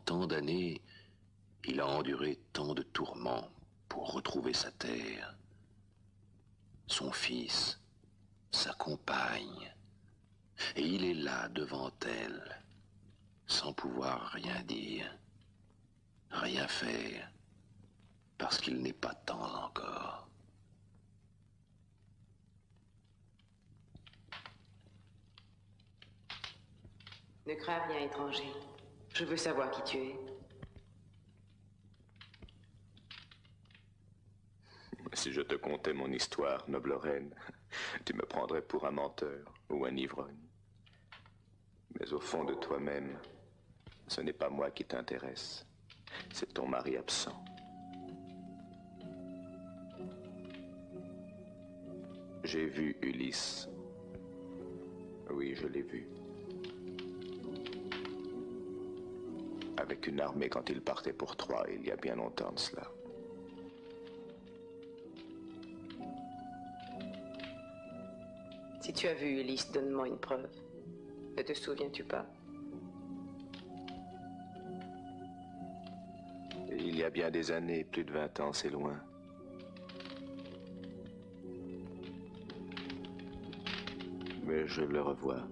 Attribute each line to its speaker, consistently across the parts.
Speaker 1: Tant d'années, il a enduré tant de tourments pour retrouver sa terre, son fils, sa compagne, et il est là devant elle, sans pouvoir rien dire, rien faire, parce qu'il n'est pas temps encore.
Speaker 2: Ne crains rien, étranger. Je veux savoir qui tu es.
Speaker 3: Si je te contais mon histoire, noble reine, tu me prendrais pour un menteur ou un ivrogne. Mais au fond de toi-même, ce n'est pas moi qui t'intéresse, c'est ton mari absent. J'ai vu Ulysse. Oui, je l'ai vu. Avec une armée quand il partait pour Troie, il y a bien longtemps de cela.
Speaker 2: Si tu as vu Ulysse, donne-moi une preuve. Ne te souviens-tu pas?
Speaker 3: Il y a bien des années, plus de 20 ans, c'est loin. Mais je le revois.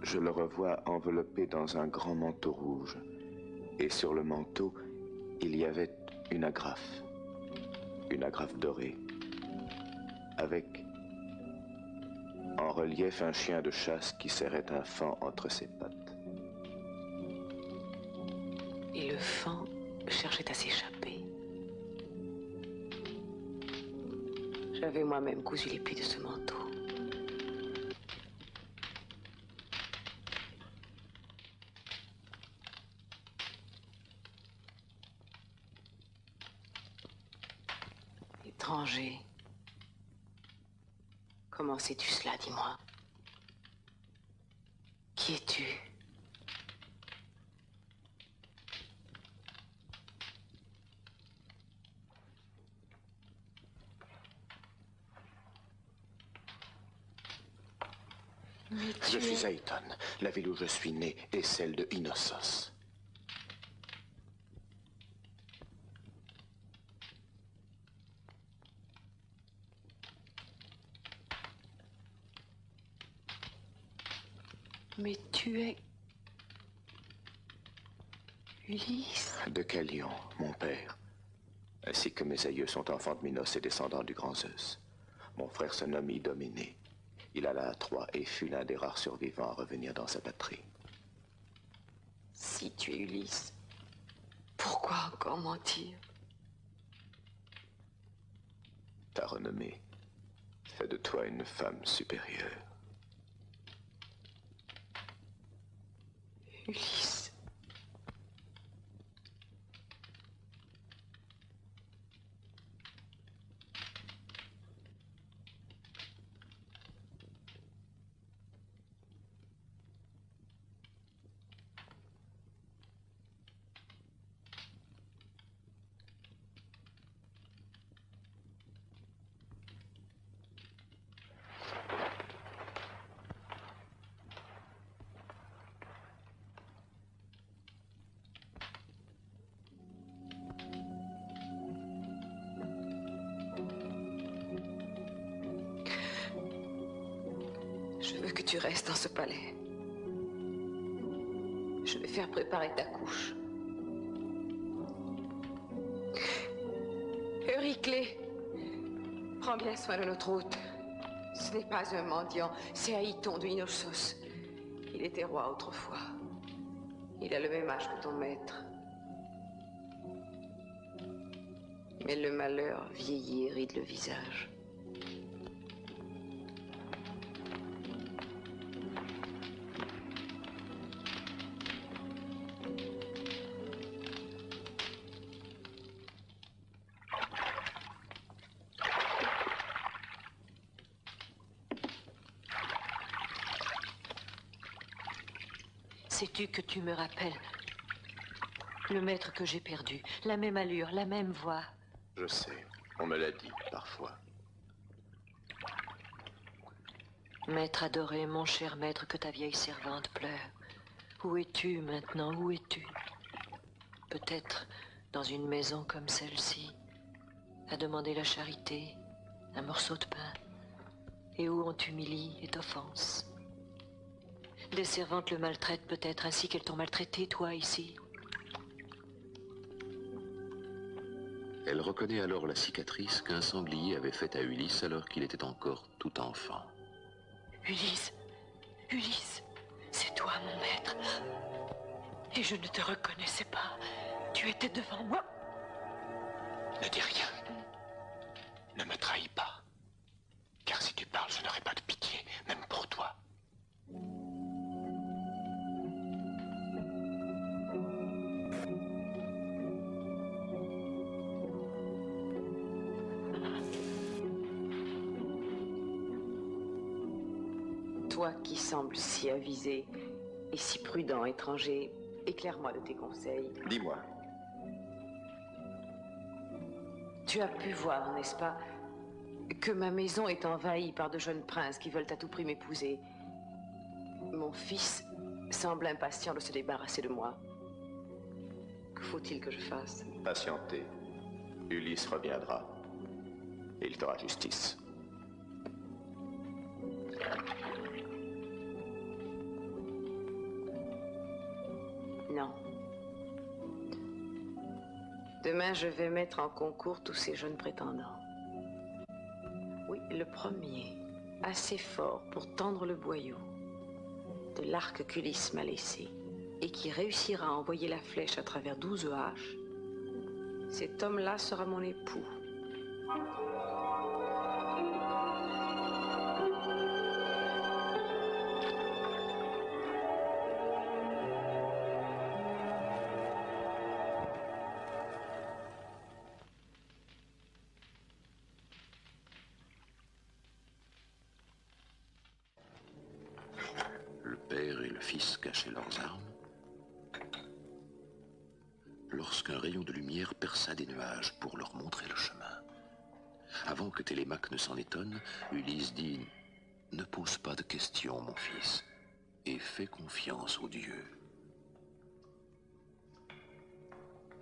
Speaker 3: Je le revois enveloppé dans un grand manteau rouge. Et sur le manteau, il y avait une agrafe dorée, avec en relief un chien de chasse qui serrait un faon entre ses pattes.
Speaker 2: Et le faon cherchait à s'échapper. J'avais moi-même cousu les plis de ce manteau. Étranger. Comment sais-tu cela, dis-moi? Qui es-tu?
Speaker 3: Je suis Aïton. La ville où je suis né est celle de Inossos.
Speaker 2: Mais tu es... Ulysse?
Speaker 3: De Calion, mon père. Ainsi que mes aïeux sont enfants de Minos et descendants du grand Zeus. Mon frère se nomme Idoménée. Il alla à Troie et fut l'un des rares survivants à revenir dans sa patrie.
Speaker 2: Si tu es Ulysse, pourquoi encore mentir?
Speaker 3: Ta renommée fait de toi une femme supérieure.
Speaker 2: Ulysse. Je veux que tu restes dans ce palais. Je vais faire préparer ta couche. Euryclée, prends bien soin de notre hôte. Ce n'est pas un mendiant, c'est Aïton de Inossos. Il était roi autrefois. Il a le même âge que ton maître. Mais le malheur vieillit et ride le visage.
Speaker 4: Sais-tu que tu me rappelles le maître que j'ai perdu? La même allure, la même voix.
Speaker 3: Je sais, on me l'a dit parfois.
Speaker 4: Maître adoré, mon cher maître, que ta vieille servante pleure. Où es-tu maintenant? Où es-tu? Peut-être dans une maison comme celle-ci, à demander la charité, un morceau de pain, et où on t'humilie et t'offense. Des servantes le maltraitent peut-être ainsi qu'elles t'ont maltraité, toi, ici.
Speaker 1: Elle reconnaît alors la cicatrice qu'un sanglier avait faite à Ulysse alors qu'il était encore tout enfant.
Speaker 4: Ulysse, Ulysse, c'est toi, mon maître. Et je ne te reconnaissais pas. Tu étais devant moi.
Speaker 3: Ne dis rien. Ne me trahis pas. Car si tu parles, je n'aurai pas de pitié, même pour toi.
Speaker 2: Toi qui sembles si avisé et si prudent, étranger, éclaire-moi de tes conseils.
Speaker 3: Dis-moi.
Speaker 2: Tu as pu voir, n'est-ce pas, que ma maison est envahie par de jeunes princes qui veulent à tout prix m'épouser. Mon fils semble impatient de se débarrasser de moi. Que faut-il que je fasse?
Speaker 3: Patientez. Ulysse reviendra. Et il fera justice.
Speaker 2: Non. Demain, je vais mettre en concours tous ces jeunes prétendants. Oui, le premier, assez fort pour tendre le boyau de l'arc qu'Ulysse m'a laissé et qui réussira à envoyer la flèche à travers 12 haches, cet homme-là sera mon époux.
Speaker 1: Le père et le fils cachaient leurs armes lorsqu'un rayon de lumière perça des nuages pour leur montrer le chemin. Avant que Télémaque ne s'en étonne, Ulysse dit « Ne pose pas de questions, mon fils, et fais confiance aux dieux. »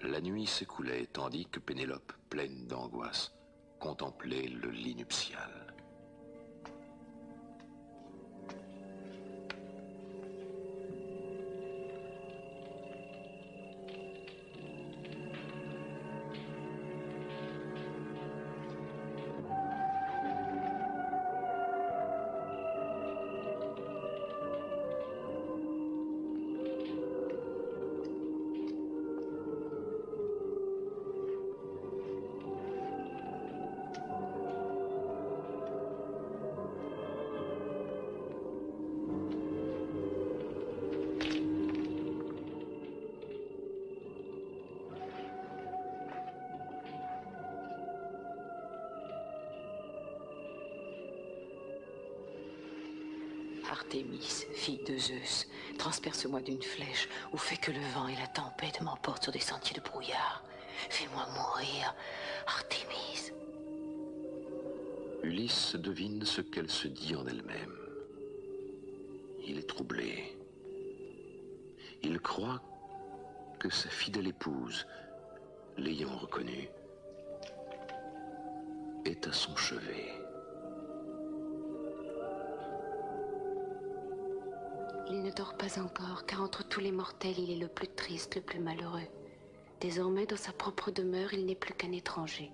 Speaker 1: La nuit s'écoulait tandis que Pénélope, pleine d'angoisse, contemplait le lit nuptial.
Speaker 2: Artémis, fille de Zeus, transperce-moi d'une flèche ou fais que le vent et la tempête m'emportent sur des sentiers de brouillard. Fais-moi mourir, Artémis.
Speaker 1: Ulysse devine ce qu'elle se dit en elle-même. Il est troublé. Il croit que sa fidèle épouse, l'ayant reconnue, est à son chevet.
Speaker 5: Il ne dort pas encore, car entre tous les mortels, il est le plus triste, le plus malheureux. Désormais, dans sa propre demeure, il n'est plus qu'un étranger.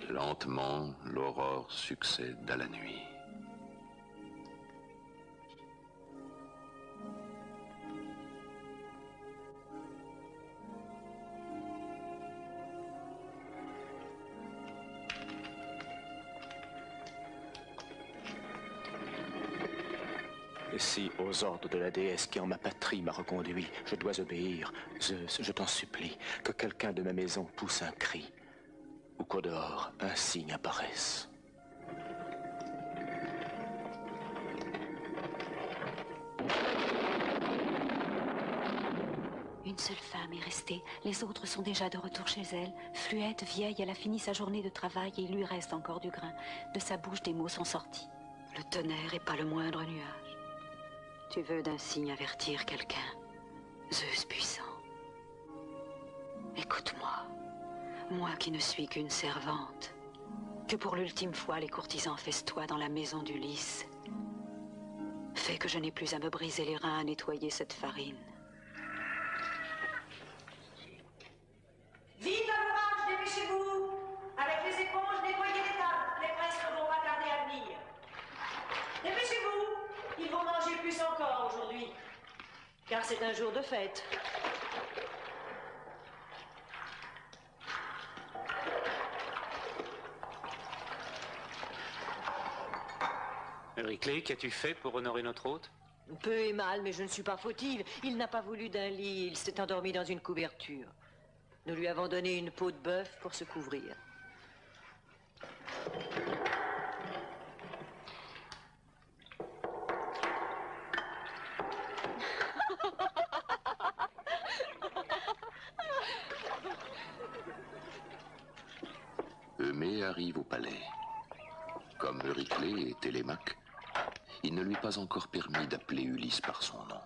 Speaker 1: Lentement, l'aurore succède à la nuit.
Speaker 3: Et si, aux ordres de la déesse qui en ma patrie m'a reconduit, je dois obéir, Zeus, je t'en supplie, que quelqu'un de ma maison pousse un cri, ou qu'au dehors, un signe apparaisse.
Speaker 5: Une seule femme est restée. Les autres sont déjà de retour chez elle. Fluette, vieille, elle a fini sa journée de travail et il lui reste encore du grain. De sa bouche, des mots sont sortis. Le tonnerre et pas le moindre nuage. Tu veux d'un signe avertir quelqu'un. Zeus puissant. Écoute-moi. Moi qui ne suis qu'une servante. Que pour l'ultime fois les courtisans festoient dans la maison d'Ulysse. Fais que je n'ai plus à me briser les reins à nettoyer cette farine.
Speaker 6: Vite à l'ouvrage, dépêchez-vous! Avec les éponges, nettoyez les tables. Les presses ne vont pas tarder à venir. Dépêchez-vous! Ils vont manger plus encore aujourd'hui. Car c'est un jour de fête.
Speaker 7: Euryclée, qu'as-tu fait pour honorer notre hôte?
Speaker 4: Peu et mal, mais je ne suis pas fautive. Il n'a pas voulu d'un lit, il s'est endormi dans une couverture. Nous lui avons donné une peau de bœuf pour se couvrir.
Speaker 1: Eumée arrive au palais. Comme Euryclée et Télémaque, il ne lui est pas encore permis d'appeler Ulysse par son nom.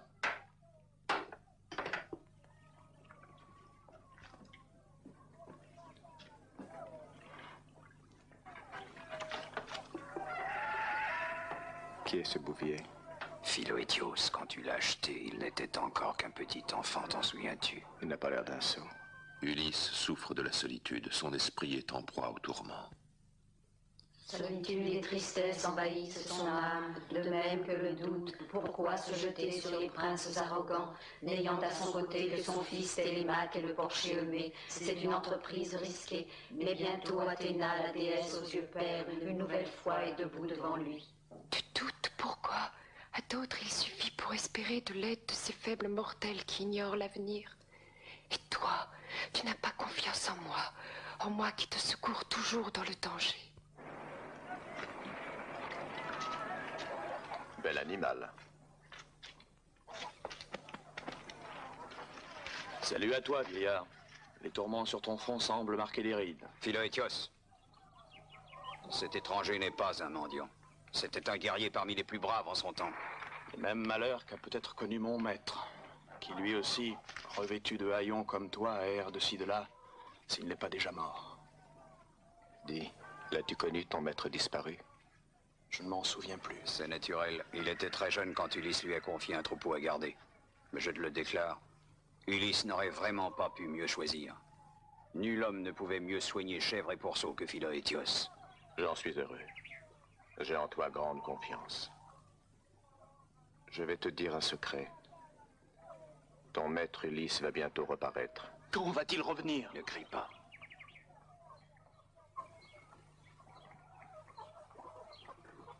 Speaker 3: Qui est ce bouvier?
Speaker 8: Philoétios, quand tu l'as acheté, il n'était encore qu'un petit enfant, t'en souviens-tu?
Speaker 3: Il n'a pas l'air d'un sot.
Speaker 1: Ulysse souffre de la solitude, son esprit est en proie au tourment.
Speaker 9: Solitude et tristesse envahissent son âme, de même que le doute. Pourquoi se jeter sur les princes arrogants, n'ayant à son côté que son fils Télémaque et le porcher Eumée? C'est une entreprise risquée, mais bientôt Athéna, la déesse aux yeux pères, une nouvelle fois est debout devant lui.
Speaker 5: Tu doutes pourquoi? À d'autres, il suffit pour espérer de l'aide de ces faibles mortels qui ignorent l'avenir. Et toi, tu n'as pas confiance en moi qui te secours toujours dans le danger.
Speaker 3: Bel animal.
Speaker 10: Salut à toi, vieillard. Les tourments sur ton front semblent marquer des rides.
Speaker 8: Philoétios, cet étranger n'est pas un mendiant. C'était un guerrier parmi les plus braves en son temps.
Speaker 10: Le même malheur qu'a peut-être connu mon maître, qui lui aussi, revêtu de haillons comme toi, erre de ci de là, s'il n'est pas déjà mort.
Speaker 3: Dis, l'as-tu connu, ton maître disparu?
Speaker 10: Je ne m'en souviens plus.
Speaker 8: C'est naturel. Il était très jeune quand Ulysse lui a confié un troupeau à garder. Mais je te le déclare, Ulysse n'aurait vraiment pas pu mieux choisir. Nul homme ne pouvait mieux soigner chèvre et pourceau que Philoétios.
Speaker 3: J'en suis heureux. J'ai en toi grande confiance. Je vais te dire un secret. Ton maître Ulysse va bientôt reparaître.
Speaker 10: Quand va-t-il revenir?
Speaker 8: Ne crie pas.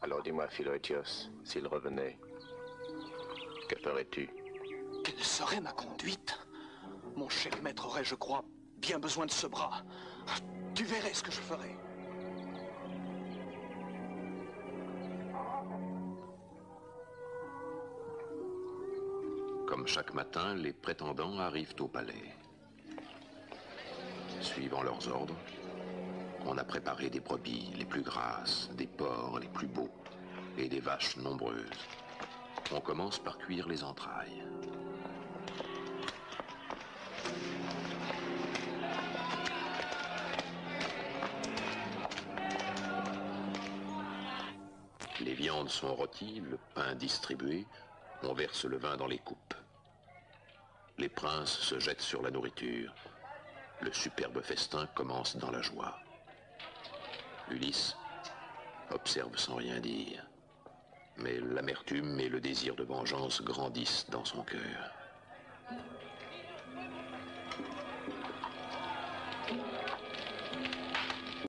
Speaker 3: Alors dis-moi, Philoétios, s'il revenait, que ferais-tu?
Speaker 10: Quelle serait ma conduite? Mon cher maître aurait, je crois, bien besoin de ce bras. Tu verrais ce que je ferais.
Speaker 1: Comme chaque matin, les prétendants arrivent au palais. Suivant leurs ordres, on a préparé des brebis les plus grasses, des porcs les plus beaux et des vaches nombreuses. On commence par cuire les entrailles. Les viandes sont rôties, le pain distribué, on verse le vin dans les coupes. Les princes se jettent sur la nourriture. Le superbe festin commence dans la joie. Ulysse observe sans rien dire. Mais l'amertume et le désir de vengeance grandissent dans son cœur.